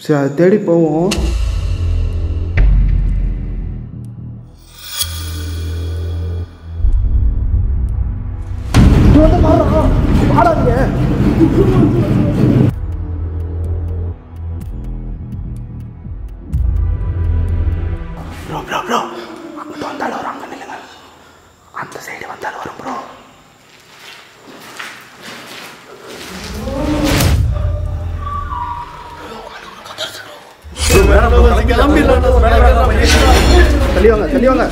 சரி அதை தேடி போவோம். அங்கிட்ட வந்தாலும் வரும், அங்கே நில்லுங்க. அந்த சைடு வந்தாலும் வரும் ப்ரோ. தெளிவாங்க தெளிவாங்க.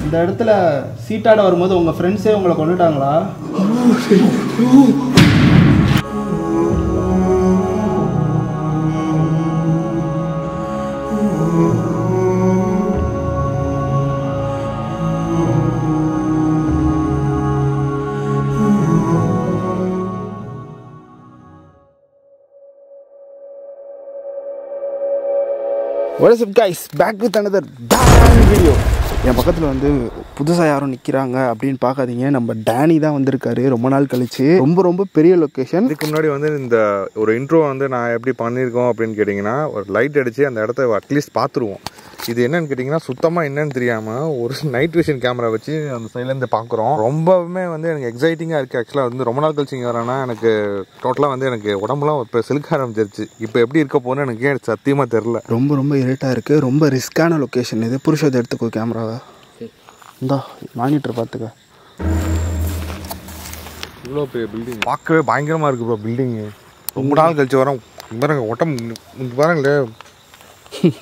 இந்த இடத்துல சீட்டாட வரும்போது உங்கள் ஃப்ரெண்ட்ஸே உங்களை கொண்டுட்டாங்களா? What is up guys, back with another video. என் பக்கத்தில் வந்து புதுசாக யாரும் நிற்கிறாங்க அப்படின்னு பார்க்காதீங்க. நம்ம டேனி தான் வந்திருக்காரு ரொம்ப நாள் கழிச்சு. ரொம்ப பெரிய லொக்கேஷன். இதுக்கு முன்னாடி வந்து இந்த ஒரு இன்ட்ரோ வந்து நான் எப்படி பண்ணியிருக்கோம் அப்படின்னு கேட்டிங்கன்னா, ஒரு லைட் அடித்து அந்த இடத்த அட்லீஸ்ட் பார்த்துருவோம். இது என்னன்னு கேட்டிங்கன்னா, சுத்தமாக என்னன்னு தெரியாமல் ஒரு நைட் விஷன் கேமரா வச்சு அந்த சைட்லேருந்து பார்க்குறோம். ரொம்பவுமே வந்து எனக்கு எக்ஸைட்டிங்காக இருக்குது. ஆக்சுவலாக வந்து ரொம்ப நாள் கழிச்சு இங்கே வரேன்னா எனக்கு டோட்டலாக வந்து எனக்கு உடம்புலாம் இப்போ சிலுக்க ஆரம்பிச்சிருச்சு. இப்போ எப்படி இருக்க போகணும்னு எனக்கு சத்தியமாக தெரில. ரொம்ப இருட்டாக இருக்குது. ரொம்ப ரிஸ்க்கான லொக்கேஷன் இது. புருஷத்தை எடுத்துக்கோ கேமராவை. இந்தா மானிட்டர் பார்த்துக்க. இவ்வளோ பெரிய பில்டிங் பார்க்கவே பயங்கரமாக இருக்குது ப்ரோ. பில்டிங்கு ரொம்ப நாள் கழிச்சு வரோம். பாருங்க உடம்பு பாருங்களே,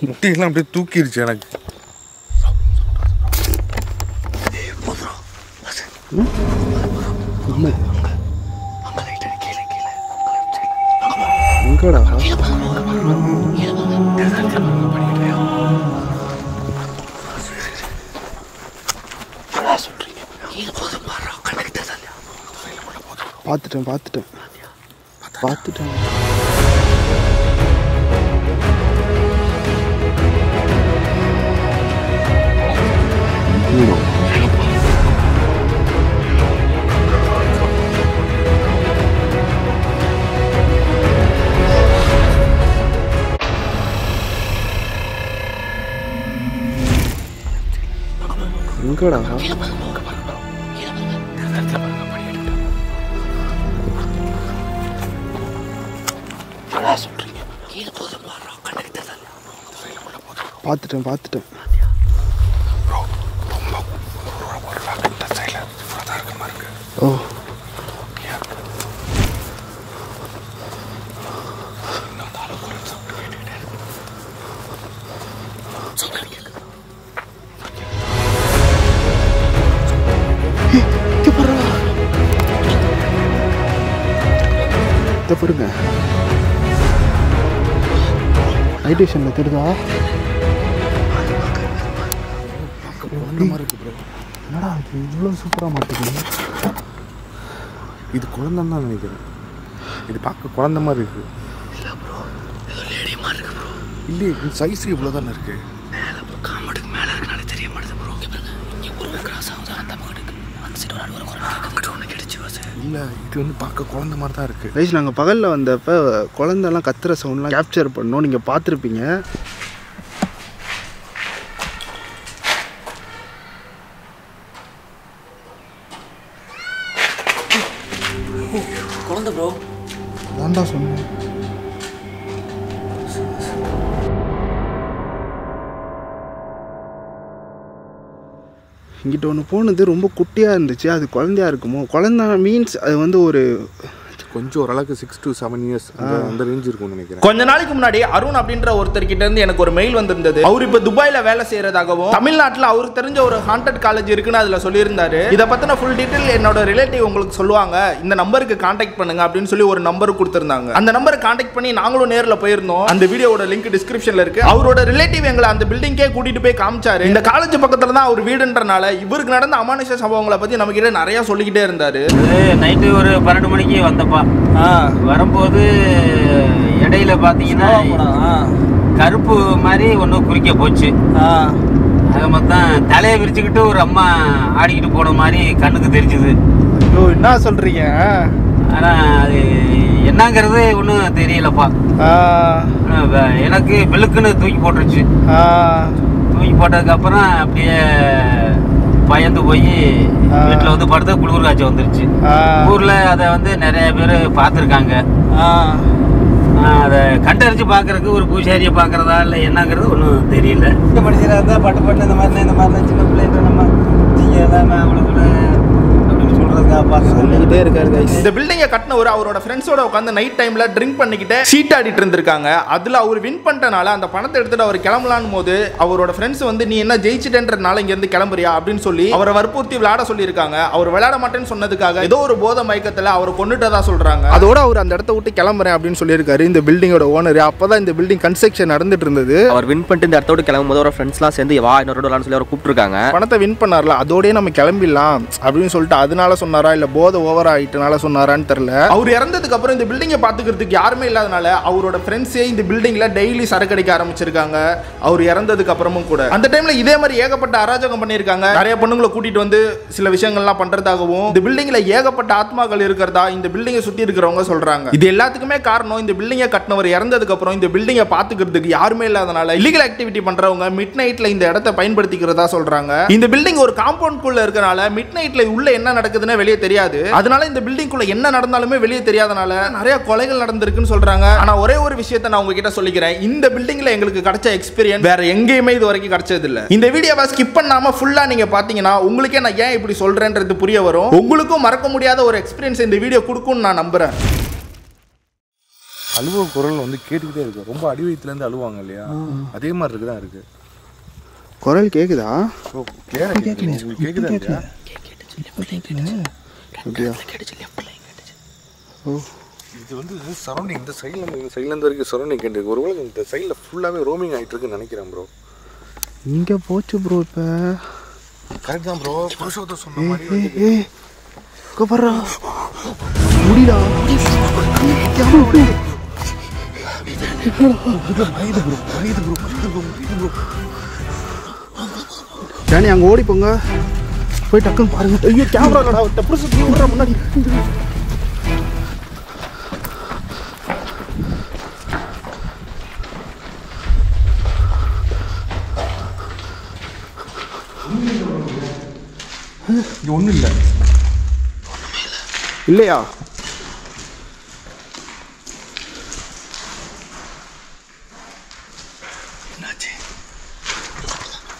முட்டிலாம் அப்படியே தூக்கிடுச்சு எனக்கு. எங்கடா பார்த்துட்டேன். எங்கடா பார்த்துட்டேன். ஓ பாருங்க, ஹைட்ரேஷனில் தெரியுதா? என்னடா இது இவ்வளோ சூப்பராக மாட்டேங்குது. இது குழந்தைன்னு தான் நினைக்கிறேன். இது பார்க்க குழந்தை மாதிரி இருக்குது. இல்லை ப்ரோ, ஏதோ லேடி மாதிரி இருக்கு ப்ரோ. இல்லையே, சைஸ் இவ்வளோ தானே இருக்குது. மேலே ப்ரோ, காமெட்டுக்கு மேலே இருக்குனாலே தெரிய மாட்டேது ப்ரோ. இங்கே ஒரு கிராஸ் ஆகுது, அந்த பக்கத்துக்கு அந்த சைடு ஒரு ஒரு அங்கிட்ட ஒன்று கிடைச்சி வாசு. இல்லை, இது வந்து பார்க்க குழந்தை மாதிரி தான் இருக்குது. ரைஸ், நாங்கள் பகலில் வந்தப்போ குழந்தெல்லாம் கத்துற சவுண்ட்லாம் கேப்சர் பண்ணோம். நீங்கள் பார்த்துருப்பீங்க. குழந்தை ப்ரோ, அதான்டா சொன்னேன். இங்கிட்ட ஒன்று போனது ரொம்ப குட்டியாக இருந்துச்சு. அது குழந்தையா இருக்குமோ? குழந்தை மீன்ஸ் அது வந்து ஒரு கொஞ்சம் ஓரளவுக்கு 6 to 7 years அந்த ரேஞ்ச் இருக்கும்னு நினைக்கிறேன். கொஞ்ச நாளைக்கு முன்னாடி அருண் அப்படின்ற ஒருத்தர் கிட்ட இருந்து எனக்கு ஒரு மெயில் வந்திருந்தது. அவர் இப்ப துபாயில வேலை செய்யறதாகவும் தமிழ்நாட்டில் அவருக்கு தெரிஞ்ச ஒரு ஹாண்டட் காலேஜ் இருக்குன்னு அதுல சொல்லியிருந்தாரு. இதை பத்தின ஃபுல் டீடைல் என்னோட ரிலேட்டிவ் உங்களுக்கு சொல்லுவாங்க, இந்த நம்பருக்கு கான்டாக்ட் பண்ணுங்க அப்படின்னு சொல்லி ஒரு நம்பர் கொடுத்திருந்தாங்க. அந்த நம்பரை கான்டாக்ட் பண்ணி நாங்களும் நேரில் போயிருந்தோம். அந்த வீடியோட லிங்க் டிஸ்கிரிப்ஷன்ல இருக்கு. அவரோட ரிலேட்டிவ் எங்களை அந்த பில்டிங்கே கூட்டிட்டு போய் காமிச்சாரு. இந்த காலேஜ் பக்கத்துல தான் அவர் வீடுன்றனால இவருக்கு நடந்த அமானுஷ சம்பவங்களை பத்தி நம்ம கிட்ட நிறைய சொல்லிக்கிட்டே இருந்தாரு. நைட்டு ஒரு 12 மணிக்கு வந்தப்பா வரும்போது இடையில பாத்தீங்கன்னா கருப்பு மாதிரி ஒன்று குறிக்க போச்சு. அது மொத்தம் தலையை விரிச்சுக்கிட்டு ஒரு அம்மா ஆடிக்கிட்டு போன மாதிரி கண்ணுக்கு தெரிஞ்சுது. ஐயோ என்ன சொல்கிறீங்க? ஆனால் அது என்னங்கிறது ஒன்றும் தெரியலப்பா. எனக்கு பெல்லுக்குன்னு தூக்கி போட்டுருச்சு. தூக்கி போட்டதுக்கப்புறம் அப்படியே பயந்து போய் வீட்டில் வந்து படுத்த குளிர் காய்ச்சல் வந்துருச்சு. ஊரில் அதை வந்து நிறைய பேர் பார்த்துருக்காங்க. அதை கண்டறிஞ்சு பார்க்கறதுக்கு ஒரு பூசாரியை பார்க்குறதா இல்லை என்னங்கிறது ஒன்றும் தெரியல. மனுஷனாக இருந்தால் பட்டு இந்த மாதிரிலாம் சின்ன பிள்ளைன்ற நம்ம நீங்கள் எல்லாமே அவங்களுக்கு அப்படின்னு சொல்லிக்கிட்டே இருக்காரு. இந்த பில்டிங்கை கட்டினவர் அவரோட ஃப்ரெண்ட்ஸோட உட்காந்து நைட் டைம்ல ட்ரிங்க் பண்ணிக்கிட்டு சீட் ஆடிட்டு இருந்திருக்காங்க. அதுல அவர் வின் பண்ணிட்டனால அந்த பணத்தை எடுத்துட்டு அவர் கிளம்பலான்னு போது அவரோட ஃப்ரெண்ட்ஸ் வந்து நீ என்ன ஜெயிச்சிட்டேன்றனால இங்க இருந்து கிளம்புறியா அப்படின்னு சொல்லி அவரை வற்புறுத்தி விளையாட சொல்லியிருக்காங்க. அவர் விளையாட மாட்டேன்னு சொன்னதுக்காக ஏதோ ஒரு போதை மயக்கத்துல அவரை கொண்டுட்டதா சொல்றாங்க. அதோட அவர் அந்த இடத்த விட்டு கிளம்புறேன் அப்படின்னு சொல்லியிருக்காரு இந்த பில்டிங்கோட ஓனர். அப்பதான் இந்த பில்டிங் கன்ஸ்ட்ரக்ஷன் நடந்துட்டு இருந்தது. அவர் வின் பண்ணிட்டு இந்த இடத்த விட்டு கிளம்பும் போது அவரோட ஃப்ரெண்ட்ஸ்லாம் சேர்ந்து வா இன்னொரு விளான்னு சொல்லி அவர் கூப்பிட்டுருக்காங்க. பணத்தை வின் பண்ணார்ல அதோடய நம்ம கிளம்பிடலாம் அப்படின்னு சொல்லிட்டு அதனால சொன்னாரா இல்ல போதை ஓவர் ஆயிட்டனால சொன்னாரான்னு தெரியல. அவர் இறந்ததுக்கு அப்புறம் இந்த பில்டிங்கை பாத்துக்கிறதுக்கு யாருமே இல்லாதனால அவரோட ஃப்ரெண்ட்ஸே இந்த பில்டிங்ல டெய்லி சரக்கு அடிக்க ஆரம்பிச்சிருக்காங்க. அவர் இறந்ததுக்கு அப்புறமும் கூட அந்த டைம்ல இதே மாதிரி ஏகப்பட்ட அராஜகம் பண்ணியிருக்காங்க. நிறைய பொண்ணுங்களை கூட்டிட்டு வந்து சில விஷயங்கள்லாம் பண்றதாகவும் இந்த பில்டிங்ல ஏகப்பட்ட ஆத்மாக்கள் இருக்கிறதா இந்த பில்டிங்கை சுத்தி இருக்கிறவங்க சொல்றாங்க. இது எல்லாத்துக்குமே காரணம் இந்த பில்டிங்கை கட்டினவர் இறந்ததுக்கு அப்புறம் இந்த பில்டிங்கை பாத்துக்கிறதுக்கு யாருமே இல்லாதனால இல்லீகல் ஆக்டிவிட்டி பண்றவங்க மிட் நைட்ல இந்த இடத்தை பயன்படுத்திக்கிறதா சொல்றாங்க. இந்த பில்டிங் ஒரு காம்பவுண்ட் குள்ள இருக்கனால மிட் நைட்ல உள்ள என்ன நடக்குதுன்னு வெளியே தெரியாது. அதனால இந்த பில்டிங் குள்ள என்ன நடந்தாலுமே வெளியே தெரியாதனால நிறைய கொலைகள் நடந்திருக்குன்னு சொல்றாங்க. ஆனா ஒரே ஒரு விஷயத்தை நான் உங்ககிட்ட சொல்லிக்கிறேன். இந்த பில்டிங்ல எங்களுக்கு கிடைச்ச எக்ஸ்பீரியன்ஸ் வேற எங்கேயுமே இது வரைக்கும் கிடைச்சது இல்ல. இந்த வீடியோவை ஸ்கிப் பண்ணாம ஃபுல்லா நீங்க பாத்தீங்கன்னா உங்களுக்கே நான் ஏன் இப்படி சொல்றேன்றது புரிய வரும். உங்களுக்கும் மறக்க முடியாத ஒரு எக்ஸ்பீரியன்ஸ் இந்த வீடியோ கொடுக்கும்னு நான் நம்புறேன். அழுவ குரல் வந்து கேட்டுக்கிட்டே இருக்கு. ரொம்ப அடி வயிற்றுலேருந்து அழுவாங்க இல்லையா, அதே மாதிரி இருக்குதான் இருக்கு. குரல் கேக்குதா? கேக்குதா இல்லையா? இது வந்து சரௌண்டிங் இந்த சைட்லேருந்து வரைக்கும் சரௌண்டிங் கேட்டு ஒருவேளை இந்த சைடில் ஃபுல்லாகவே ரோமிங் ஆகிட்டு இருக்குன்னு நினைக்கிறேன் ப்ரோ. இங்கே போச்சு ப்ரோ. இப்போ கரெக்ட் தான் ப்ரோ. புருஷோத்த சொன்ன மாதிரி முடிடா ஜானி அங்கே ஓடி போங்க. போய் டக்குன்னு பாருங்க. ஐயோ கேமரா கடா டப்பு சுற்றி விடுற முன்னாடி. இங்கே ஒன்றும் இல்லை. இல்லையா?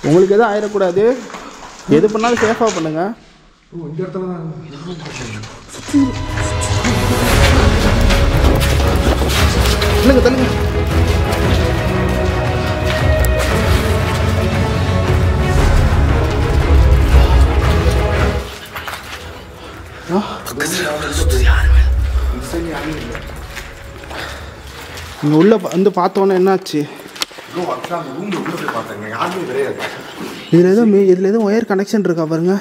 உங்களுக்கு எதுவும் ஆயிடக்கூடாது. எது பண்ணாலும் சேஃபாக பண்ணுங்க. இந்த இடத்துல தான் இல்லைங்க தள்ளுங்க. இங்கே உள்ள வந்து பார்த்தோன்னே என்னாச்சு? இதில் எதுவும் ஒயர் கனெக்ஷன் இருக்கா பாருங்க.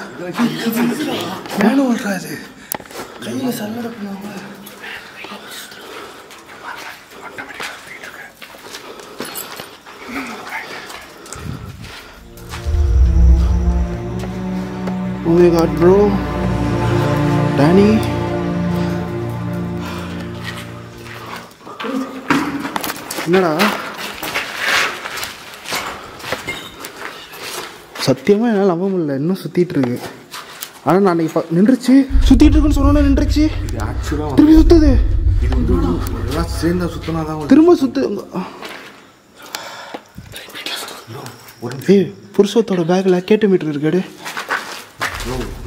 Oh my god bro. Danny. என்னடா சத்தியமாக என்னால் நம்ப முடியல. இன்னும் சுற்றிட்டு இருக்கு. ஆனால் நான் அன்றைக்கி நின்றுச்சு. சுற்றிட்டு இருக்குன்னு சொன்னோன்னே நின்றுச்சு. திரும்பி சுற்றுது. சேர்ந்தா சுத்தினா தான் திரும்ப சுத்து. புருஷத்தோட பேக்கில் கேட்டு மீட்டர் இருக்காடு.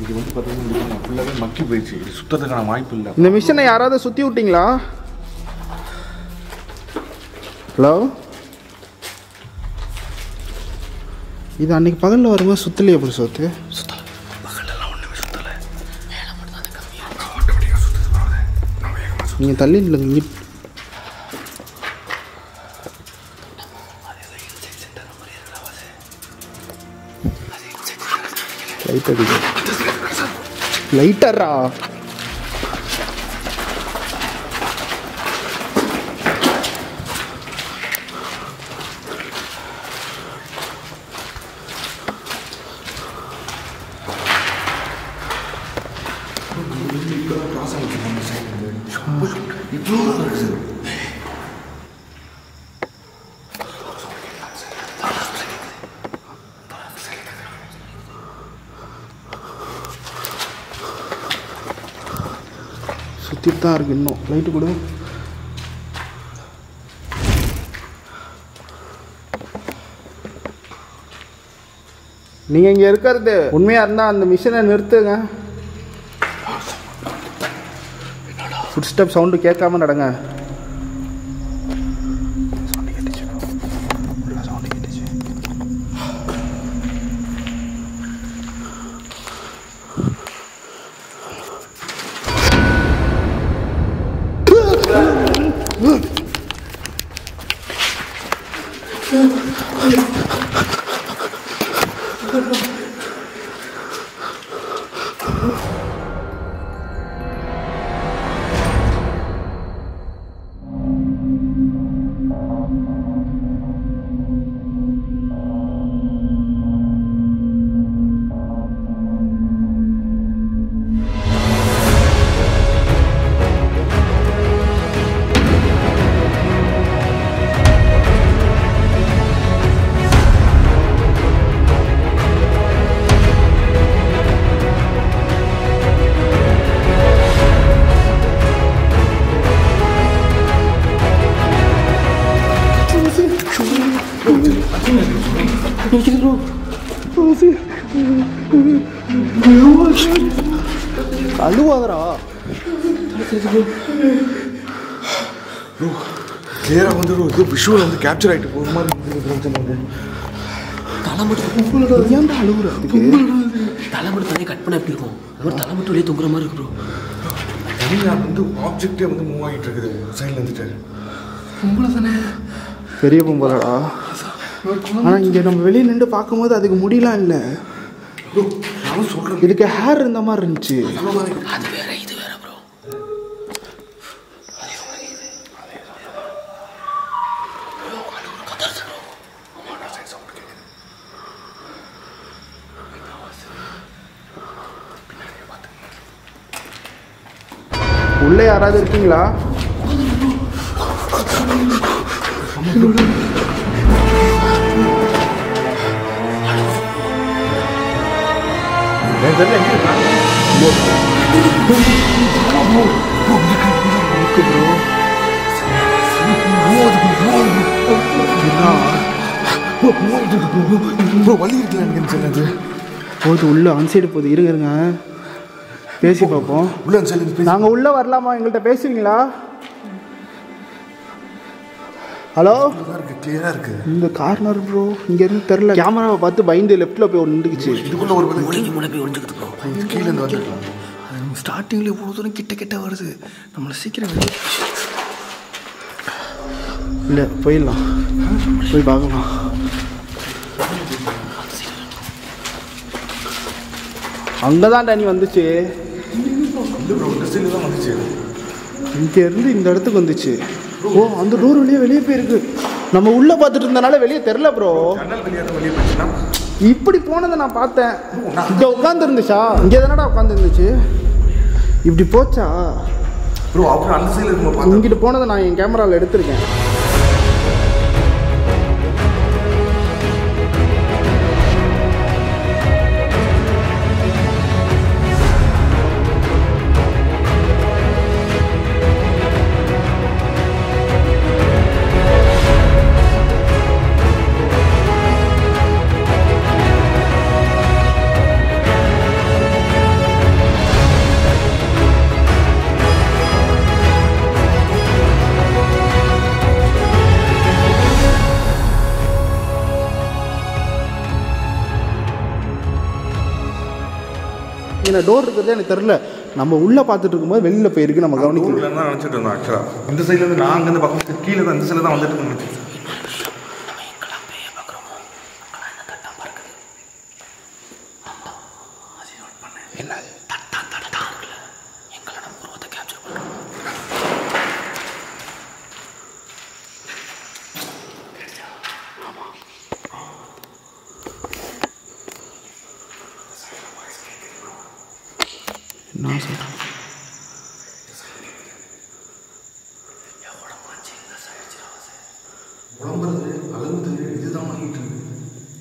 இது வந்து பார்த்தீங்கன்னா ஃபுல்லாகவே மக்கி போயிடுச்சு. இது சுத்தத்துக்கான வாய்ப்பு இல்லை. இந்த மிஷினை யாராவது சுற்றி விட்டிங்களா? ஹலோ, இது அன்னைக்கு பகலில் வரும்போது சுத்தலையே புருஷத்து? நீங்கள் தள்ளி இல்லைங்க. லைட் அடிக்க லைட்டரா. இப்போ கிராஸ் ஆகிடுச்சு நம்ம சைடு இவ்வளோ இருக்குது. சுற்றிட்டு தான் இருக்குது. இன்னும் லைட்டு கொடு. நீங்கள் இங்கே இருக்கிறது உண்மையாக இருந்தால் அந்த மிஷினை நிறுத்துங்க. ஃபுட் ஸ்டெப் சவுண்டு கேட்காம நடங்க. அழுவாதரா கிளியராக வந்து ஏதோ விஷுவல் வந்து கேப்சர் ஆகிட்டு போகிற மாதிரி தலை மட்டும் ஏன்டா அழுகுற? அதுக்கு தலை மட்டும் தனியாக கட் பண்ண எப்படி இருக்கும்? அது தலை மட்டும் வெளியே தொங்குற மாதிரி இருக்கு ப்ரோ. தனியாக வந்து ஆப்ஜெக்டே வந்து மூவ் ஆகிட்டு இருக்குது சைடில் வந்துட்டு. பொம்பளை தானே? பெரிய பொம்பளடா. ஆனால் இங்கே நம்ம வெளியே நின்று பார்க்கும்போது அதுக்கு முடியலாம் இல்லை. நான் சொல்கிறேன் இதுக்கு ஹேர் இருந்த மாதிரி இருந்துச்சு. அது வேற இது வேற ப்ரோ. உள்ளே யாராவது இருக்கீங்களா? வலி இருக்குல்ல எனக்கு சொன்னது போகுது உள்ள அன்சைடு போகுது. இருங்க பேசி பார்ப்போம். உள்ள சைடு நாங்கள் உள்ளே வரலாமா? எங்கள்கிட்ட பேசுவீங்களா? ஹலோ, கிளியராக இருக்குது இந்த கார்னர் ப்ரோ. இங்கேருந்து தெரில. கேமராவை பார்த்து பயந்து லெஃப்ட்டில் போய் நின்றுக்குச்சு. இதுக்குள்ள ஒரு மூளைக்கு மூளை போய் ஒழிஞ்சுக்கிட்டு ப்ரோ. கீழே இருந்து வந்துடலாம். அது ஸ்டார்டிங்கில் இவ்வளோ தூரம் கிட்ட வருது. நம்மளை சீக்கிரம் வெளியே இல்லை போயிடலாம், போய் பார்க்கலாம். அங்கே தான் டனி வந்துச்சு. தான் வந்துச்சு. இங்கேருந்து இந்த இடத்துக்கு வந்துச்சு. ஓ, அந்த டோர் வெளியே போயிருக்கு. நம்ம உள்ளே பார்த்துட்டு இருந்தனால வெளியே தெரில ப்ரோ. வெளியே போச்சுன்னா இப்படி போனதை நான் பார்த்தேன். இங்கே உட்காந்துருந்துச்சா? இங்கே தானடா உட்காந்துருந்துச்சு. இப்படி போச்சா ப்ரோ? அப்புறம் அந்த சைடில் இருக்கும். இங்கிட்டு போனதை நான் என் கேமராவில் எடுத்திருக்கேன். ஏன்னா டோர் இருக்கிறதே எனக்கு தெரில. நம்ம உள்ளே பார்த்துட்டு இருக்கும்போது வெளியில் போயிருக்கு. நம்ம கவனிக்கல. தான் நினச்சிட்டு இருந்தோம். ஆக்சுவலாக இந்த சைடில் வந்து நான் அங்கேருந்து பார்க்கும்போது கீழே தான் இந்த சைடில் தான் வந்துட்டு இருந்துச்சு. நான் சொல்கிறேன்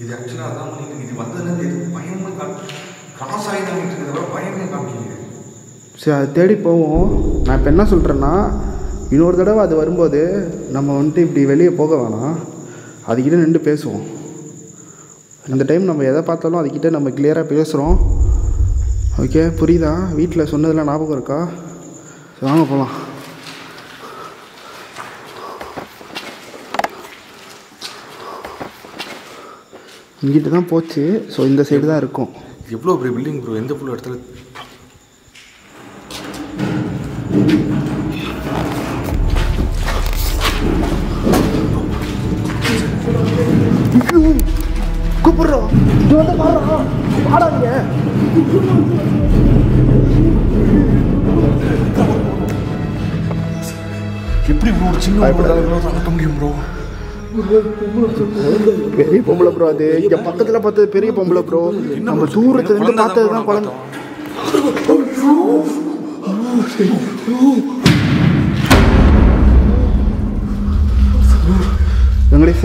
இது ஆக்சுவலாக அதான் பண்ணிட்டு இது வந்ததுலேருந்து எது பயமாக கிராஸ் ஆகி தான் இருக்கிறத பயமே காமிக்கிறீங்க. சரி அதை தேடி போவோம். நான் இப்போ என்ன சொல்கிறேன்னா, இன்னொரு தடவை அது வரும்போது நம்ம வந்துட்டு இப்படி வெளியே போக வேணாம், அதுக்கிட்ட நின்று பேசுவோம். இந்த டைம் நம்ம எதை பார்த்தாலும் அதுக்கிட்ட நம்ம கிளியராக பேசுகிறோம். ஓகே, புரியுதா? வீட்டில் சொன்னதெல்லாம் ஞாபகம் இருக்கா? சரி வாங்க போகலாம். இங்கிட்ட தான் போச்சு. ஸோ இந்த சைடு தான் இருக்கும். எவ்வளோ பெரிய பில்டிங் ப்ரோ, எந்த புள்ள இடத்துல கூப்பிடுறோம். இது வந்து பாடாங்க. எப்படி ப்ரோ ஒரு சின்ன நடக்க முடியும் ப்ரோ? பெரிய பொம்பளை ப்ரோ, அது இங்கே பக்கத்தில் பார்த்தது பெரிய பொம்பளை ப்ரோ. நம்ம தூரத்துல இருந்து பார்த்தது தான் குழந்தை. வெங்கடேஷ்,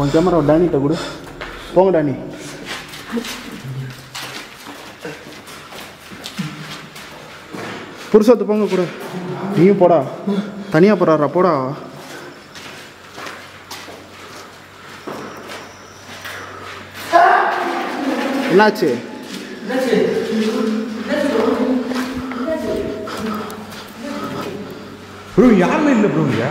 உன் கேமரா டேனிட்ட கூட போங்க. டேனி புருஷத்து போங்க கூட. நீயும் போடா, தனியாக போறாரா? போடா. என்னாச்சு? ப்ரோ யாருமே இல்லை ப்ரோ. இங்கே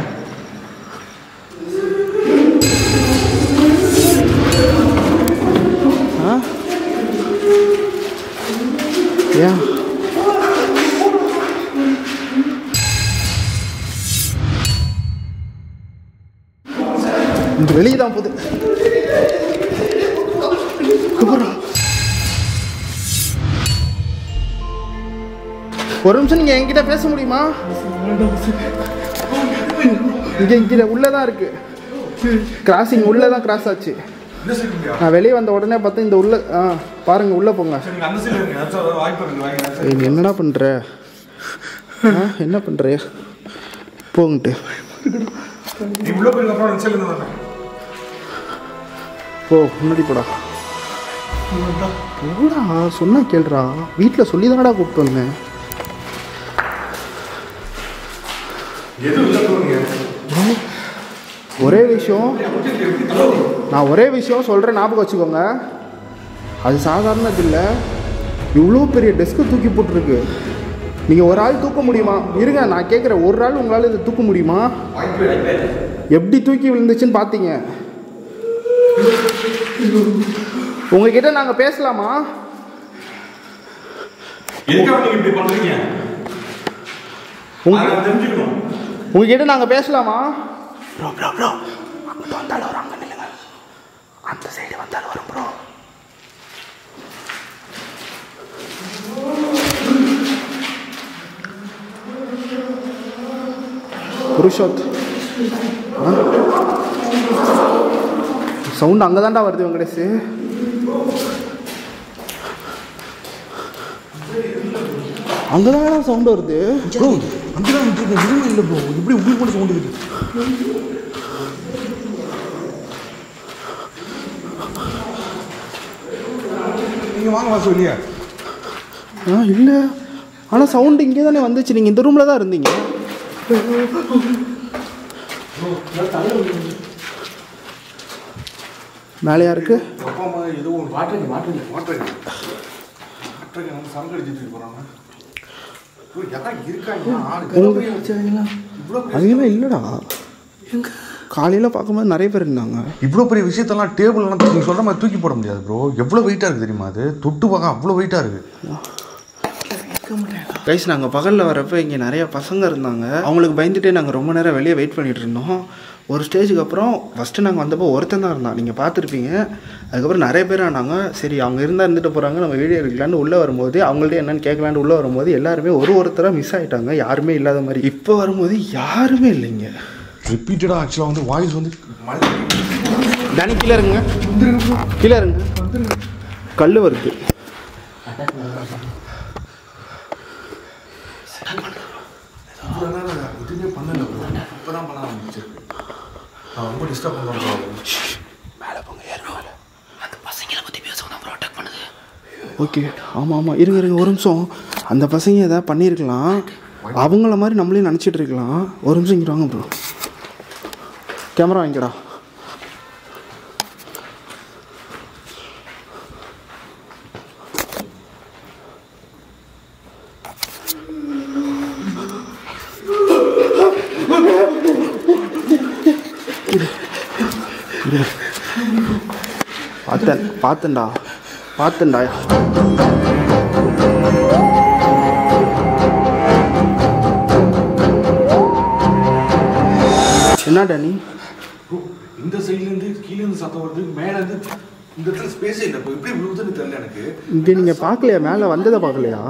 ஏன் இந்த வெளியே தான் போகுது. ஒரு நிமிஷம் நீங்கள் என்கிட்ட பேச முடியுமா? இங்கே உள்ளதான் இருக்கு. கிராசிங் உள்ளதான் கிராஸ் ஆச்சு. நான் வெளியே வந்த உடனே பார்த்தா இந்த உள்ள பாருங்க, உள்ளே போங்க. நீ என்னடா பண்ணுற? என்ன பண்ணுற? போங்கட்டு போ, முன்னாடி போடா. போடா, சொன்னா கேள்றா. வீட்டில் சொல்லி தானடா கூப்பிட்டு வந்தேன். ஒரே விஷயம், நான் ஒரே விஷயம் சொல்கிறேன், ஞாபகம் வச்சுக்கோங்க. அது சாதாரணது இல்லை. இவ்வளோ பெரிய டெஸ்க்கு தூக்கி போட்டிருக்கு. நீங்கள் ஒரு ஆள் தூக்க முடியுமா? இருங்க, நான் கேட்குறேன், ஒரு ஆள் உங்களால் இதை தூக்க முடியுமா? எப்படி தூக்கி விழுந்துச்சுன்னு பார்த்தீங்க? உங்ககிட்ட நாங்கள் பேசலாமா? உங்ககிட்ட நாங்கள் பேசலாமா? ப்ரோ ப்ரோ ப்ரோ, அங்கிட்ட வந்தாலும் வரும், அங்கே நில்லுங்க. அந்த சைடு வந்தாலும் வரும் ப்ரோ. புருஷோத், சவுண்ட் அங்கே தான்டா வருது வெங்கடேஷ். அங்கே தான் சவுண்டு வருது ப்ரோ. அங்கே தான் எதுவுமே இல்லை ப்ரோ. எப்படி உங்களுக்கு மட்டும் சவுண்டு வருது? நீங்கள் வாங்க வாசம் இல்லையா? இல்லை, ஆனால் சவுண்டு இங்கே தானே வந்துச்சு. நீங்கள் இந்த ரூமில் தான் இருந்தீங்க. மேலையா இருக்கு. அப்பா அம்மா ஏதோ ஒரு வாட்டர் சங்கு அடிச்சுட்டு போகிறாங்க. அதெல்லாம் இல்லைடா. காலையில் பார்க்கும்போது நிறைய பேர் இருந்தாங்க. இவ்வளோ பெரிய விஷயத்தெல்லாம் டேபிள்லாம் நீங்கள் சொல்கிற மாதிரி தூக்கி போட முடியாது ப்ரோ. எவ்வளோ வெயிட்டாக இருக்குது தெரியுமா? அது தொட்டு பார்க்க அவ்வளோ வெயிட்டாக இருக்குது. கைஸ், நாங்கள் பகலில் வரப்போ இங்கே நிறைய பசங்க இருந்தாங்க. அவங்களுக்கு பயந்துட்டே நாங்கள் ரொம்ப நேரம் வெளியே வெயிட் பண்ணிகிட்டு இருந்தோம். ஒரு ஸ்டேஜுக்கு அப்புறம் ஃபஸ்ட்டு நாங்கள் வந்தப்போ ஒருத்தன் தான் இருந்தான், நீங்கள் பார்த்துருப்பீங்க. அதுக்கப்புறம் நிறைய பேர் ஆனாங்க. சரி, அவங்க இருந்தால் இருந்துட்டு போகிறாங்க, நம்ம வீடியோ எடுக்கலான்னு உள்ளே வரும்போது, அவங்கள்ட்ட என்னென்னு கேட்கலான்னு உள்ளே வரும்போது எல்லாருமே ஒருத்தராக மிஸ் ஆகிட்டாங்க. யாருமே இல்லாத மாதிரி. இப்போ வரும்போது யாருமே இல்லைங்க. ரிப்பீட்டடாக ஆக்சுவலாக வந்து வாய்ஸ் வந்து டேனி கீழே இருங்க, கீழே இருங்க. கல் வருது. எதுவுமே பண்ணல ப்ரோ. இப்போ தான் பண்ண ஆரம்பிச்சிருக்கு. நான் ரொம்ப டிஸ்டர்ப் பண்ணுறேன். மேலே போங்க, ஏறுங்க மேலே. ஓகே ஆமாம் ஆமாம் இருங்க ஒரு நிமிஷம். அந்த பசங்க எதாவது பண்ணியிருக்கலாம், அவங்கள மாதிரி நம்மளே நினச்சிட்டு இருக்கலாம். ஒரு நிமிஷம் இங்கே வாங்க ப்ரோ, கேமரா வாங்கிக்கடா. பார்த்தேன்டா. என்னடா நீ இந்த சைட்லேருந்து கீழேருந்து சத்தம் வருது, மேலேருந்து இந்த இடத்துல ஸ்பேஸே இல்லை. இப்போ எப்படி விழுவுதுன்னு தெரியல எனக்கு. இங்கே நீங்கள் பார்க்கலையா? மேலே வந்ததை பார்க்கலையா?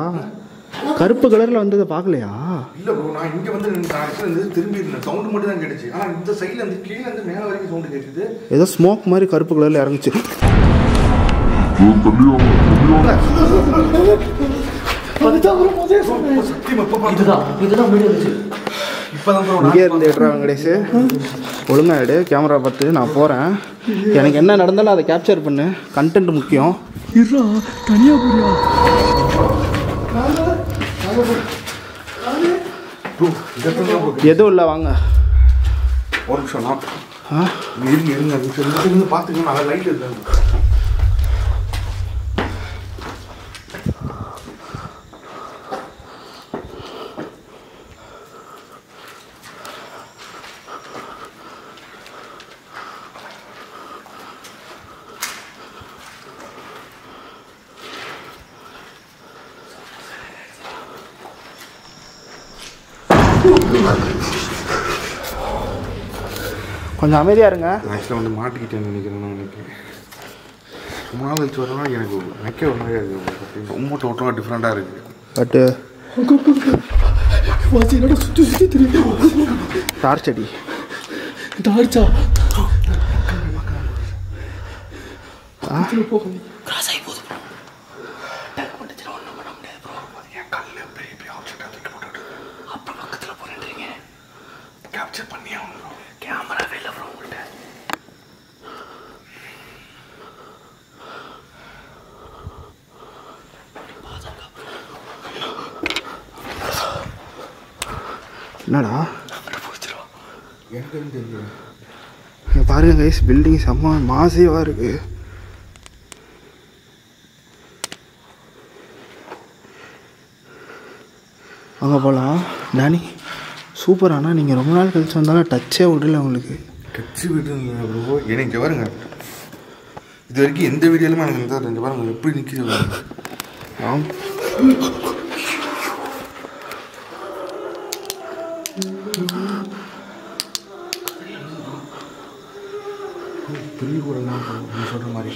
கருப்பு கலரில் வந்ததை பார்க்கலையா? இல்லை ப்ரோ, நான் இங்கே வந்து நான் திரும்பி இருந்தேன், சவுண்டு மட்டும் தான் கேட்டுச்சு. ஆனால் இந்த சைட்லேருந்து கீழேருந்து மேலே வரைக்கும் சவுண்டு கேட்டுது. ஏதோ ஸ்மோக் மாதிரி கருப்பு கலரில் இறங்குச்சு. இங்கே இருந்து எடுறா வெங்கடேஷ், ஒழுங்கா எடு, கேமரா பார்த்து. நான் போகிறேன், எனக்கு என்ன நடந்தாலும் அதை கேப்சர் பண்ணு, கண்டென்ட் முக்கியம். எதுவும் இல்லை, வாங்க ஒரு நிமிஷம். இருங்க பார்த்துக்கணும். நல்லா லைட் இருக்கு. கொஞ்சம் அமைதியாக இருங்க. ஆக்சுவலாக வந்து மாட்டிக்கிட்டேன்னு நினைக்கிறேன். எனக்கு ரொம்ப நாள் வச்சு வரலாம், எனக்கு நிற்க ஒரு மாதிரியாக இருக்குது. ரொம்ப டோட்டலாக டிஃப்ரெண்ட்டாக இருக்குது. பட்டு டார்ச் அடி. டார்ச்சா கிராஸ் ஆகி போகுது. அப்புறம் பக்கத்தில் போறீங்க, கேப்சர் பண்ணி ஆகணும். கேமரா வெளில வரும் உங்கள்கிட்ட. என்னடா இங்கே பாருங்க கைஸ், பில்டிங் செம்ம மாசிவாக இருக்கு. அங்கே போகலாம் டேனி. சூப்பர். ஆனால் நீங்கள் ரொம்ப நாள் கழிச்சு வந்தாலும் டச்சே விடல உங்களுக்கு. டச்சு விடுங்க ப்ரோ. எனக்கு பாருங்க, இது வரைக்கும் எந்த வீடியோலுமே எனக்கு இருந்தால் ரெண்டு பாருங்க எப்படி நிற்கிது. ஆம், பெரிய கூட நீ சொல்கிற மாதிரி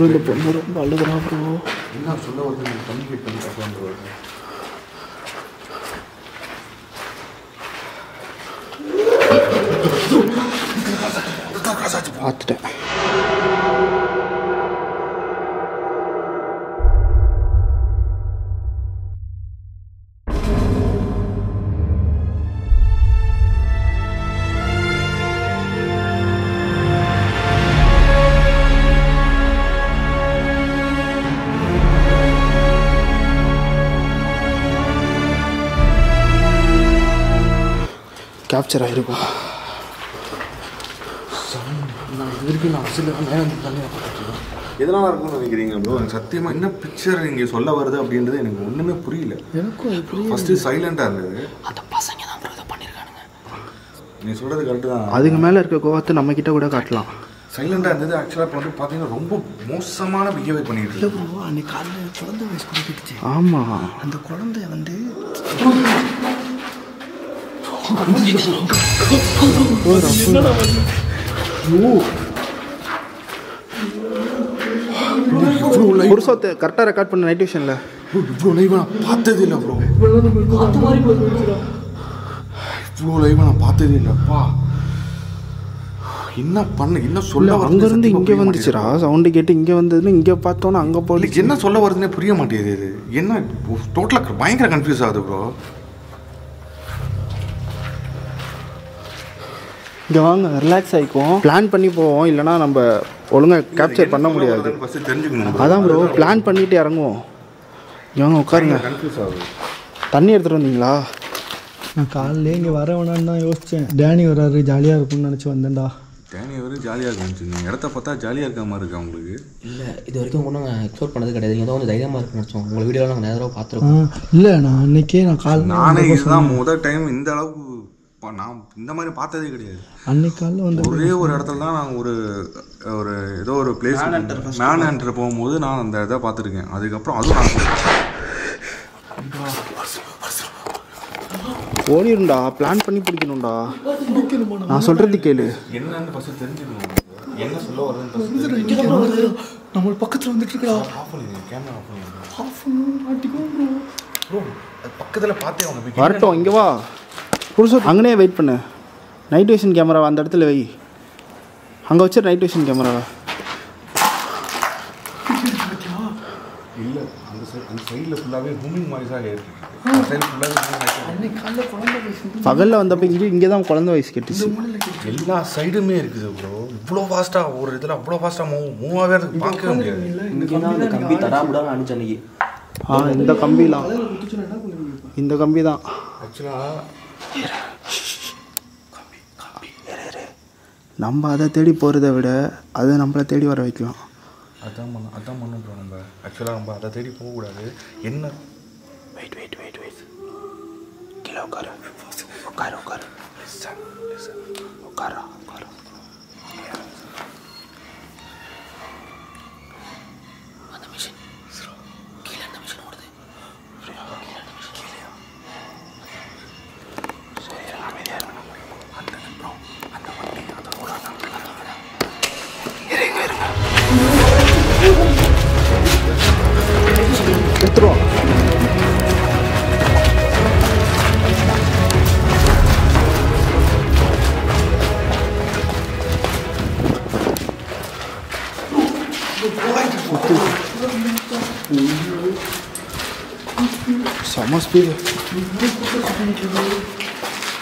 இந்த பொண்ணு ரொம்ப அழுகுறா ப்ரோ. என்ன சொல்ல வருது, தண்ணி வெயிட் பண்ணி பார்க்கலாம் ப்ரோ. பார்த்துட்டேன். கேப்சர் ஆகிருக்கும். எதனால இருக்கும்னு நினைக்கிறீங்க ப்ரோ? எனக்கு சத்தியமா என்ன பிக்சர் இங்கே சொல்ல வருது அப்படின்றது எனக்கு ஒன்றுமே புரியல. ஃபர்ஸ்ட்டு சைலண்டாக இருந்தது. அந்த பசங்க தான் ப்ரோ இதை பண்ணியிருக்கானுங்க. நீ சொல்கிறது கரெக்டு தான். அதுக்கு மேலே இருக்க கோவத்தை நம்மக்கிட்ட கூட காட்டலாம். சைலண்டாக இருந்தது. ஆக்சுவலாக இப்போ வந்து பார்த்தீங்கன்னா ரொம்ப மோசமான பிஹேவியர் பண்ணிட்டு இல்லை ப்ரோ, அன்னைக்கு காலையில் குழந்தை வயசு கொடுத்துருச்சு. ஆமாம், அந்த குழந்தைய வந்து புருஷத்தை கரெக்டாக ரெக்கார்ட் பண்ண நைட் விஷனில் இவ்வளோ லைவாக நான் பார்த்ததே இல்லை ப்ரோ. இவ்வளோ லைவாக நான் பார்த்ததே இல்லைப்பா. என்ன பண்ண என்ன இல்லை சொல்ல அங்கேருந்து இங்கே வந்துச்சுடா சவுண்டு கேட்டு இங்கே வந்ததுன்னு இங்கே பார்த்தோன்னா அங்கே போய் என்ன சொல்ல வருதுன்னே புரிய மாட்டேங்குது. இது என்ன டோட்டலாக பயங்கர கன்ஃபியூஸ் ஆகுது ப்ரோ. இங்கே வாங்க ரிலாக்ஸ் ஆகிக்குவோம், பிளான் பண்ணி போவோம், இல்லைனா நம்ம ஒழுங்காக கேப்சர் பண்ண முடியாது. தெரிஞ்சுக்கணும். அதான் ப்ரோ பிளான் பண்ணிட்டு இறங்குவோம். இவங்க உட்காருங்க. கன்ஃபியூஸ் ஆகுது. தண்ணி எடுத்துகிட்டு வந்தீங்களா? நான் காலையிலே இங்கே வர வேணான்னு தான் யோசித்தேன். டேனி வராரு ஜாலியாக இருக்கும்னு நினச்சி வந்தேன்டா. டேனி வரும் ஜாலியாக இருக்குன்னு இடத்த பார்த்தா ஜாலியாக இருக்க மாதிரி இருக்கா உங்களுக்கு? இல்லை இது வரைக்கும் ஒன்றும் நாங்கள் எக்ஸ்ப்ளோர் பண்ணது கிடையாது. ஏதோ கொஞ்சம் தைரியமாக இருக்குன்னு நினச்சோம். உங்கள் வீடியோவில் நாங்கள் நேரம் பார்த்துருக்கோம். இல்லை நான் அன்றைக்கே நானே இதுதான் முதல் டைம் இந்த அளவுக்கு நான் இந்த மாதிரி பார்த்ததே கிடையாது. அன்னைக்கு காலையில் வந்து ஒரே ஒரு இடத்துல தான் நான் ஒரு ஏதோ ஒரு பிளேஸ் மேன் ஹண்டர் போகும்போது நான் அந்த இதை பார்த்துருக்கேன். அதுக்கப்புறம் அதுவும் ஓடிடும்டா, பிளான் பண்ணி பிடிக்கணும்டா. நான் சொல்கிறது கேளு. என்னன்னு ஃபஸ்ட்டு தெரிஞ்சுக்கணும். என்ன சொல்ல வருதுன்னு நம்ம பக்கத்தில் வந்துட்டு இருக்கா. ஆஃப் பண்ணுங்க, கேமரா ஆஃப் பண்ணுங்க ப்ரோ. பக்கத்தில் பார்த்தே அவங்க வரட்டும், இங்கே வா புதுசு. அங்கனே வெயிட் பண்ணு. நைட் விஷன் கேமராவை அந்த இடத்துல வை. அங்கே வச்சு நைட் விஷன் கேமராவை. இல்லை அந்த சைடில் ஃபுல்லாகவே ஹூமிங் வாய்ஸாக இருக்குது. சைடு ஃபுல்லாகவே பகலில் வந்தப்போ இங்கே தான் குழந்தை வயசு கேட்டுச்சு. எல்லா சைடுமே இருக்குது ப்ரோ. இவ்வளோ ஃபாஸ்ட்டாக ஒரு இதில் அவ்வளோ ஃபாஸ்ட்டாக மூவாகவே இருக்குது, பார்க்கவே முடியாது. இங்கே தான் அந்த கம்பி தடாபுடான்னு அடிச்சு அன்னைக்கு. இந்த கம்பிலாம் இந்த கம்பி தான் ஆக்சுவலாக நம்ம அதை தேடி போகிறத விட அதை நம்மளை தேடி வர வைக்கலாம். அதான் பண்ண ப்ரோ. நம்ம ஆக்சுவலாக நம்ம அதை தேடி போகக்கூடாது. என்ன வெயிட் கீழே உட்காரு உட்காரு உட்காரு உட்காரா உட்காரு. அந்த மிஷின் கீழே அந்த மிஷின் ஓடுது. சரி அமைதியாக இருக்கணும். அந்த ப்ரோ அந்த வண்டி அதை ஓடாதான் இருங்க எடுத்துருவோம். செம ஸ்பீடு.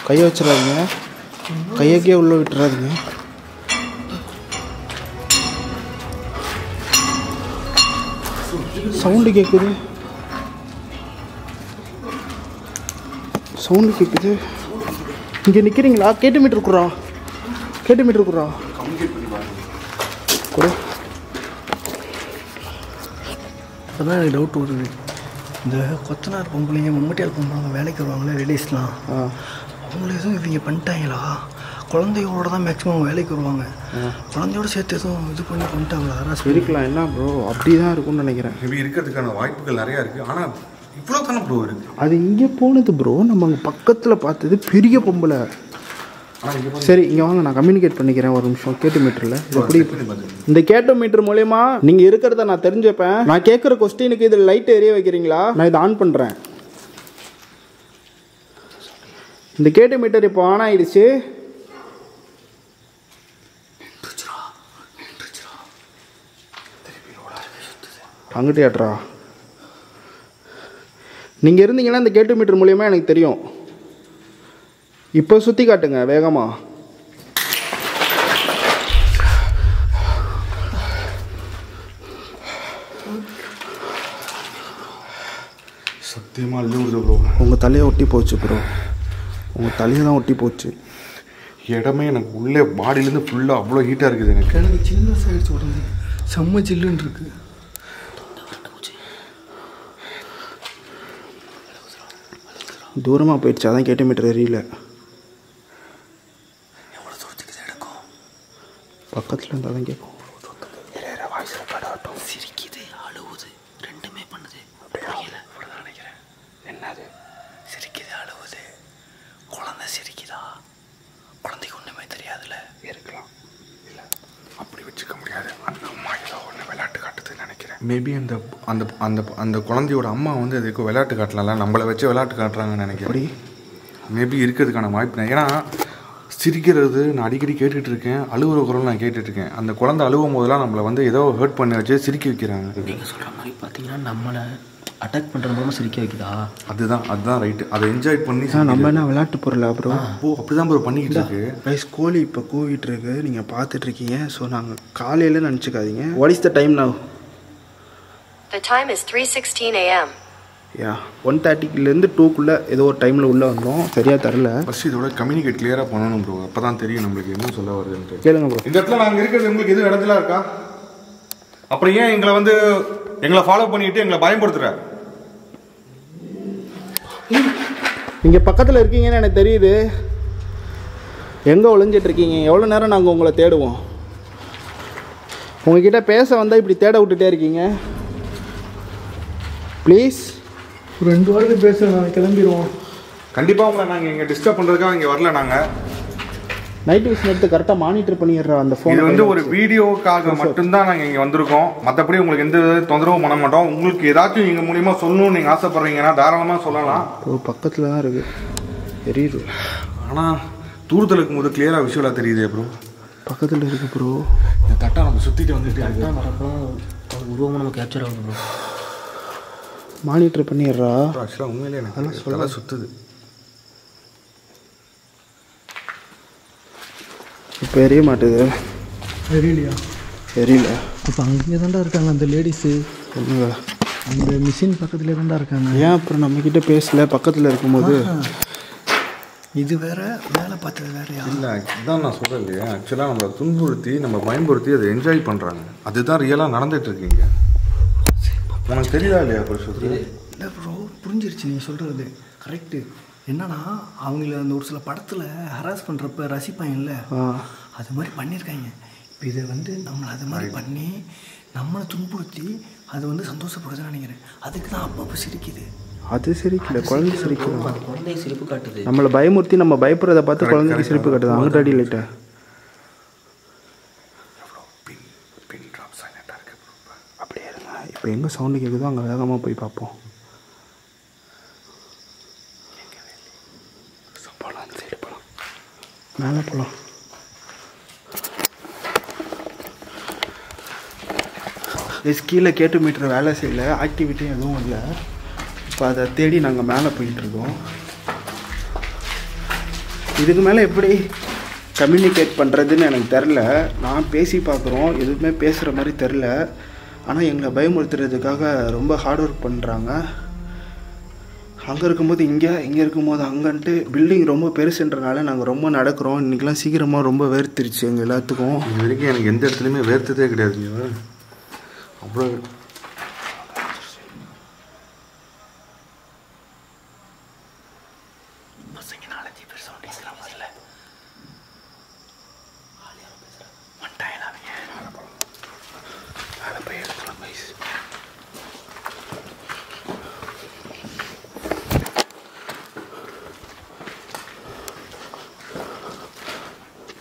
கையை வச்சிடாதீங்க, கையக்கே உள்ள விட்டுறாதீங்க. சவுண்டு கேட்குது, இங்கே நிற்கிறீங்களா? கேட்டு மீட்டர் குறா கூட. அதான் எனக்கு டவுட் வருது. இந்த கொத்தனார் பொம்பளைங்க மம்மட்டியார் பொம்பளைங்க வேலைக்கு வருவாங்களே லேடிஸ்லாம், அவங்கள எதுவும் இவங்க பண்ணிட்டாங்களா? குழந்தைகளோட தான் மேக்ஸிமம் அவங்க வேலைக்கு வருவாங்க. குழந்தையோட சேர்த்து எதுவும் இது பண்ணிட்டாங்களா? இருக்கலாம். என்ன ப்ரோ அப்படி தான் இருக்கும்னு நினைக்கிறேன். மேபி இருக்கிறதுக்கான வாய்ப்புகள் நிறையா இருக்குது. ஆனால் இவ்வளோ தானே ப்ரோ இருக்குது. அது இங்கே போனது ப்ரோ, நம்ம அங்கே பக்கத்தில் பார்த்தது பெரிய பொம்பளை. சரி இங்கே வாங்க, நான் கம்யூனிகேட் பண்ணிக்கிறேன் ஒரு நிமிஷம். கேட்டு மீட்டரில் எப்படி இந்த கேட்டு மீட்டர் மூலயமா நீங்கள் இருக்கிறத நான் தெரிஞ்சுப்பேன். நான் கேட்குற கொஸ்டினுக்கு இதில் லைட் எரிய வைக்கிறீங்களா? நான் இதை ஆன் பண்ணுறேன். இந்த கேட்டு மீட்டர் இப்போ ஆன் ஆயிடுச்சு. அங்கிட்டே ஆட்ரா. நீங்கள் இருந்தீங்கன்னா இந்த கேட்டு மீட்டர் மூலியமாக எனக்கு தெரியும். இப்போ சுற்றி காட்டுங்க வேகமாக. சத்தியமாக இல்லை ப்ரோ. உங்கள் தலையை ஒட்டி போச்சு ப்ரோ, உங்கள் தலையை தான் ஒட்டி போச்சு. இடமே எனக்கு உள்ளே பாடியிலேருந்து ஃபுல்லாக அவ்வளோ ஹீட்டாக இருக்குது. எனக்கு சின்ன சைடு உடம்பு செம்ம ஜில்லுன்னு இருக்குது. தூரமாக போயிடுச்சு, அதான் கேட்டு மீட்டர் எரியல. பக்கத்தில் இருந்தால் தான் கேட்கும். சிரிக்குது, அழுவுது, ரெண்டுமே பண்ணுது. புரியல நினைக்கிறேன். என்னது சிரிக்குது, அழுவுது, குழந்தை சிரிக்குதா? குழந்தைக்கு ஒன்றுமே தெரியாதுல்ல. இருக்கலாம். இல்லை அப்படி வச்சுக்க முடியாது. அந்த அம்மா ஏதோ ஒன்று விளையாட்டு காட்டுதுன்னு நினைக்கிறேன். மேபி அந்த அந்த அந்த அந்த குழந்தையோட அம்மா வந்து அதுக்கு விளையாட்டு காட்டலாம், நம்மளை வச்சு விளையாட்டு காட்டுறாங்கன்னு நினைக்கிறேன். அப்படி மேபி இருக்கிறதுக்கான வாய்ப்பு. ஏன்னா சிரிக்கிறது நான் அடிக்கடி கேட்டுட்டு இருக்கேன், அழுகுற குரல் நான் கேட்டுட்டு இருக்கேன். அந்த குழந்தை அழுகும் போதெல்லாம் நம்மளை வந்து ஏதோ ஹர்ட் பண்ணி வச்சு சிரிக்க வைக்கிறாங்க. நீங்கள் சொல்கிற மாதிரி பார்த்தீங்கன்னா நம்மளை அட்டாக் பண்ணுறது மூலமாக சிரிக்க வைக்குதா? அதுதான் ரைட்டு. அதை என்ஜாய் பண்ணி நம்ம என்ன விளையாட்டு பொருள் அப்புறம் அப்படிதான் ப்ரோ பண்ணிக்கிட்டு இருக்கு. ரைஸ் கோழி இப்போ கூவிட்டு இருக்கு, நீங்கள் பார்த்துட்டு இருக்கீங்க. ஸோ நாங்கள் காலையில் நினச்சிக்காதீங்க. What is the time now? The time is 3:16 a.m. 1:30லேருந்து 2க்குள்ளே ஏதோ ஒரு டைமில் உள்ளே வந்தோம், சரியாக தரல. ஃபஸ்ட் இதோட கம்யூனிகேட் கிளியராக பண்ணணும் ப்ரோ, அப்போ தான் தெரியும் நம்மளுக்கு என்ன சொல்ல வருதுன்ட்டு. கேளுங்க ப்ரோ. இந்த இடத்துல நாங்கள் இருக்கிறது உங்களுக்கு எதுவும் இடத்துல இருக்கா? அப்புறம் ஏன் எங்களை ஃபாலோ பண்ணிட்டு எங்களை பயன்படுத்துகிற? நீங்கள் பக்கத்தில் இருக்கீங்கன்னு எனக்கு தெரியுது. எங்கே ஒளிஞ்சிட்டு இருக்கீங்க? எவ்வளோ நேரம் நாங்கள் உங்களை தேடுவோம்? உங்ககிட்ட பேச வந்தால் இப்படி தேட விட்டுட்டே இருக்கீங்க. ப்ளீஸ் 2 வாரத்துக்கு பேச நாங்கள் கிளம்பிடுவோம். கண்டிப்பாக உங்களை நாங்கள் இங்கே டிஸ்டர்ப் பண்ணுறதுக்காக இங்கே வரல. நாங்கள் நைட் விஷன் எடுத்து கரெக்டாக மானிட்டர் பண்ணிடுறோம் அந்த ஃபோன். இது வந்து ஒரு வீடியோக்காக மட்டும்தான் நாங்கள் இங்கே வந்திருக்கோம். மற்றபடி உங்களுக்கு எந்த தொந்தரவும் பண்ண மாட்டோம். உங்களுக்கு ஏதாச்சும் எங்கள் மூலியமாக சொல்லணும்னு நீங்கள் ஆசைப்பட்றீங்கன்னா தாராளமாக சொல்லலாம். ப்ரோ பக்கத்தில் தான் இருக்குது, தெரியுது. ஆனால் தூரத்தில் இருக்கும்போது கிளியராக விஷுவலாக தெரியுதே ப்ரோ. பக்கத்தில் இருக்குது ப்ரோ. இந்த தட்டை நம்ம சுற்றிட்டு வந்துட்டு வரப்போலாம் உருவமாக நம்ம கேப்சர் ஆகும் ப்ரோ. மானிட்டர் பண்ணிடுறா. ஆக்சுவலாக உண்மையிலே எனக்கு சொல்ல சுற்றுது. இப்போ எரிய மாட்டுது. தெரியலையா? தெரியல. இப்போ அங்கேயே தாண்டா இருக்காங்க அந்த லேடிஸு. ஒன்றுங்க, அந்த மிஷின் பக்கத்துலேயே தாண்டா இருக்காங்க. ஏன் அப்புறம் நம்மக்கிட்ட பேசல பக்கத்தில் இருக்கும்போது? இது வேற, வேலை பார்த்தது வேறையா? இல்லை, இதுதான் நான் சொல்கிறேன் இல்லையா. ஆக்சுவலாக நம்மளை துன்புறுத்தி நம்ம பயன்படுத்தி அதை என்ஜாய் பண்ணுறாங்க. அதுதான் ரியலாக நடந்துட்டு இருக்கீங்க. உனக்கு தெரியுதா இல்லையா பரிசுத்து? இல்லை ப்ரோ, புரிஞ்சிருச்சு நீங்கள் சொல்கிறது கரெக்டு. என்னன்னா அவங்கள அந்த ஒரு சில படத்தில் ஹராஸ் பண்ணுறப்ப ரசிப்பாங்கல்ல, அது மாதிரி பண்ணியிருக்காங்க. இப்போ இதை வந்து நம்மளை அது மாதிரி பண்ணி நம்மளை துன்புறுத்தி அது வந்து சந்தோஷப்படுதுன்னு நினைக்கிறேன். அதுக்கு தான் அப்பப்போ சிரிக்குது. அது சிரிக்கல, குழந்தை சிரிக்கல. குழந்தை சிரிப்பு காட்டுது. நம்மளை பயமுறுத்தி நம்ம பயப்படுறதை பார்த்து குழந்தைக்கு சிரிப்பு காட்டுது. அங்கிட்ட அடி லைட்டா அப்படியே இருங்க. இப்போ எங்கே சவுண்டு கேட்குதோ அங்கே வேகமாக போய் பார்ப்போம். போகலாம், அந்த சைடு போகலாம், மேலே போகலாம். கீழே கேட்டு மீட்டர் வேலை செய்யல, ஆக்டிவிட்டியும் எதுவும் இல்லை. இப்போ அதை தேடி நாங்கள் மேலே போயிட்டுருக்கோம். இதுக்கு மேலே எப்படி கம்யூனிகேட் பண்ணுறதுன்னு எனக்கு தெரில. நான் பேசி பார்க்குறோம், எதுவுமே பேசுகிற மாதிரி தெரில. ஆனால் எங்களை பயமுறுத்துறதுக்காக ரொம்ப ஹார்ட் ஒர்க் பண்ணுறாங்க. அங்கே இருக்கும்போது இங்கே இருக்கும்போது அங்கன்ட்டு பில்டிங் ரொம்ப பெருசுன்றனால நாங்கள் ரொம்ப நடக்கிறோம். இன்றைக்கெலாம் சீக்கிரமாக ரொம்ப வேர்த்துருச்சு எங்கள் எல்லாத்துக்கும். இது வரைக்கும் எனக்கு எந்த இடத்துலையுமே வேர்த்ததே கிடையாது. அவ்வளோ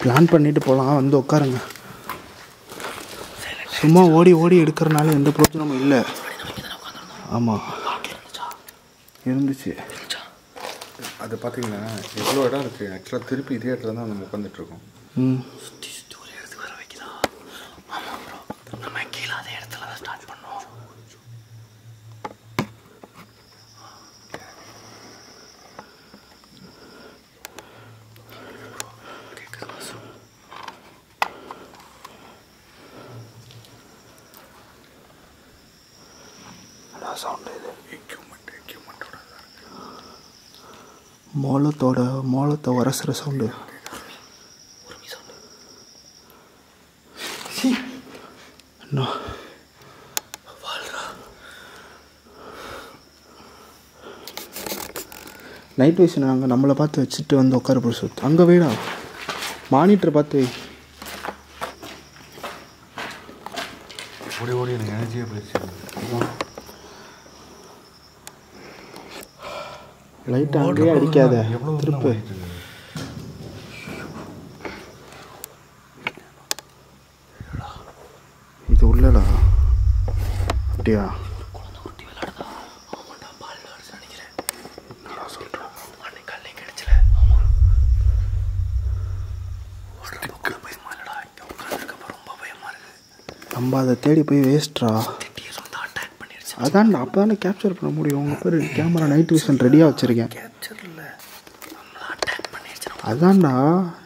பிளான் பண்ணிட்டு போகலாம், வந்து உட்காருங்க. சும்மா ஓடி ஓடி எடுக்கிறனால எந்த பிரயோஜனமும் இல்லை. ஆமாம் இருந்துச்சு. அது பார்த்தீங்கன்னா எவ்வளோ இடம் இருக்குது. ஆக்சுவலாக திருப்பி இதே இடத்துல தான் நம்ம உட்காந்துட்ருக்கோம். நம்ம கீழே அதே இடத்துல தான் ஸ்டார்ட் பண்ணோம். மோளத்தை உரசுற சவுண்டு. நைட் விஷன் அங்கே நம்மளை பார்த்து வச்சுட்டு வந்து உட்கார போய் அங்கே வீடா மானிட்டர் பார்த்து வை. ஓடி ஓடி எனக்கு எனர்ஜியே போயிடுச்சு. லைட் அங்கேயே அடிக்காத, திருப்பு. இது உள்ளடா அப்படியா? நம்ம அதை தேடி போய் வேஸ்ட்ரா. அதான் அப்போ தானே கேப்சர் பண்ண முடியும். உங்கள் பேர் கேமரா நைட் விஷன் ரெடியாக வச்சுருக்கேன். அதான்டா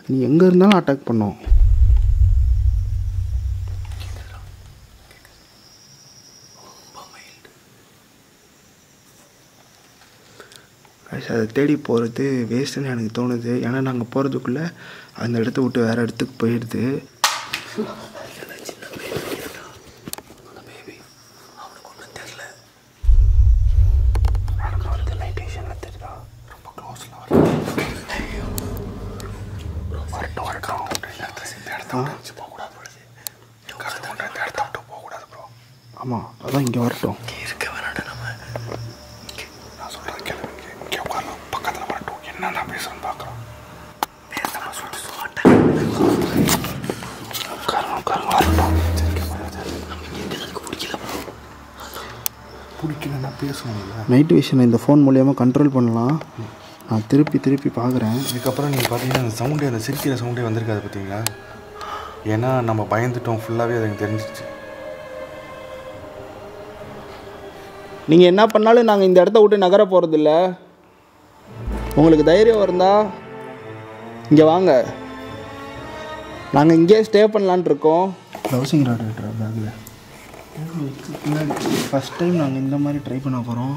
நீ எங்கே இருந்தாலும் அட்டாக் பண்ணோம். அதை தேடி போகிறது வேஸ்ட்டுன்னு எனக்கு தோணுது. ஏன்னா நாங்கள் போகிறதுக்குள்ளே அந்த இடத்த விட்டு வேறு இடத்துக்கு போயிடுது. ஆமாம் அதான் இங்கே வரட்டும். இருக்க வேணாடா நம்ம. நான் சொல்கிறேன் கேள்வி. இங்கே உட்காரலாம், பக்கத்தில் வரட்டும். என்ன நான் பேசுகிறேன்னு பார்க்குறோம். பேசாம சுட்டு சுவாட்டேன். உட்காருங்க வரட்டும். பிடிக்கலன்னா பேசுவாங்க. நைட் விஷன் இந்த ஃபோன் மூலியமாக கண்ட்ரோல் பண்ணலாம். நான் திருப்பி பார்க்குறேன். இதுக்கப்புறம் நீங்கள் பார்த்தீங்கன்னா அந்த சவுண்டே, அந்த சிரிக்கிற சவுண்டே வந்திருக்காது பார்த்தீங்களா? ஏன்னா நம்ம பயந்துட்டோம் ஃபுல்லாகவே. அது எனக்கு தெரிஞ்சிச்சு. நீங்கள் என்ன பண்ணாலும் நாங்கள் இந்த இடத்த விட்டு நகர போகிறதில்ல. உங்களுக்கு தைரியம் இருந்தால் இங்கே வாங்க, நாங்கள் இங்கேயே ஸ்டே பண்ணலான் இருக்கோம். க்ளவுசிங் ராட் இருக்கிற பேக்கில் ஃபஸ்ட் டைம் நாங்கள் இந்த மாதிரி ட்ரை பண்ண போகிறோம்.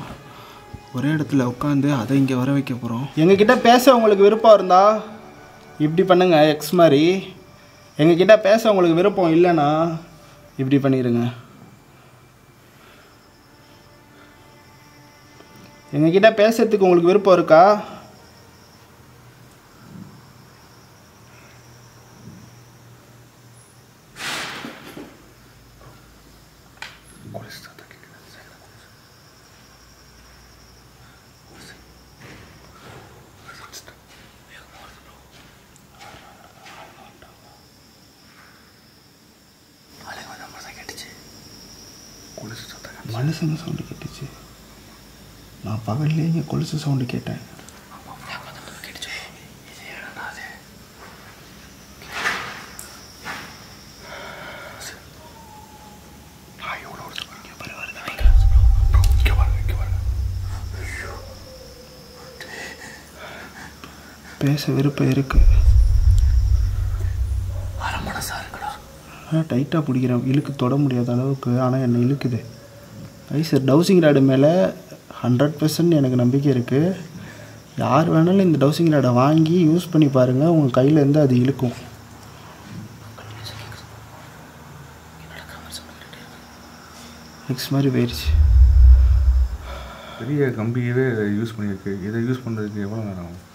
ஒரே இடத்துல உட்காந்து அதை இங்கே வர வைக்க போகிறோம். எங்ககிட்ட பேச உங்களுக்கு விருப்பம் இருந்தால் இப்படி பண்ணுங்கள், எக்ஸ் மாதிரி. எங்ககிட்ட பேச உங்களுக்கு விருப்பம் இல்லைன்னா இப்படி பண்ணிடுங்க. எங்ககிட்ட பேசுறதுக்கு உங்களுக்கு விருப்பம் இருக்கா? மனுஷங்க சவுண்டு கேட்டுச்சு. நான் பகல்லே இங்கே கொலுசு சவுண்டு கேட்டேன். பேச விருப்பம் இருக்கு. டைட்டாக பிடிக்கிறேன், இழுக்கு தொட முடியாத அளவுக்கு. ஆனால் என்னை இழுக்குது. ஐசர் டவுசிங் ராடு மேலே 100% எனக்கு நம்பிக்கை இருக்குது. யார் வேணாலும் இந்த டவுசிங் ராடை வாங்கி யூஸ் பண்ணி பாருங்கள். உங்கள் கையில் இருந்து அது இழுக்கும். எக்ஸ் மாதிரி போயிடுச்சு. பெரிய கம்பியவே யூஸ் பண்ணியிருக்கு. இதை யூஸ் பண்ணுறதுக்கு எவ்வளோ நேரம் ஆகும்?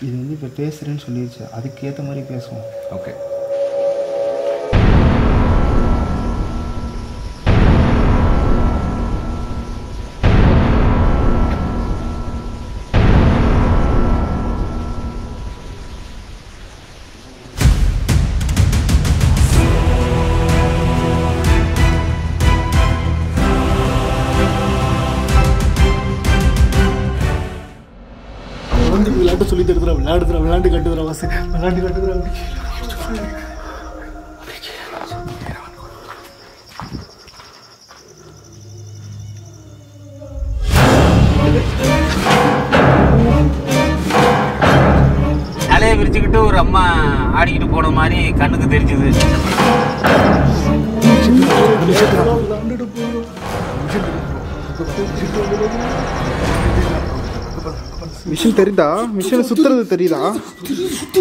இது வந்து இப்போ பேசுகிறேன்னு சொல்லிடுச்சு. அதுக்கேற்ற மாதிரி பேசுவோம். ஓகே. விளையாட்டு சொல்லி தருதுறா, விளையாண்டு கட்டுதுறா வாசு, விளையாண்டு கட்டுதுறா. தலையை விரிச்சுக்கிட்டு ஒரு அம்மா ஆடிக்கிட்டு போன மாதிரி கண்ணுக்கு தெரிஞ்சுது. மிஷின் தெரியுதா? மிஷினை சுத்துறது தெரியுதா? சுத்தி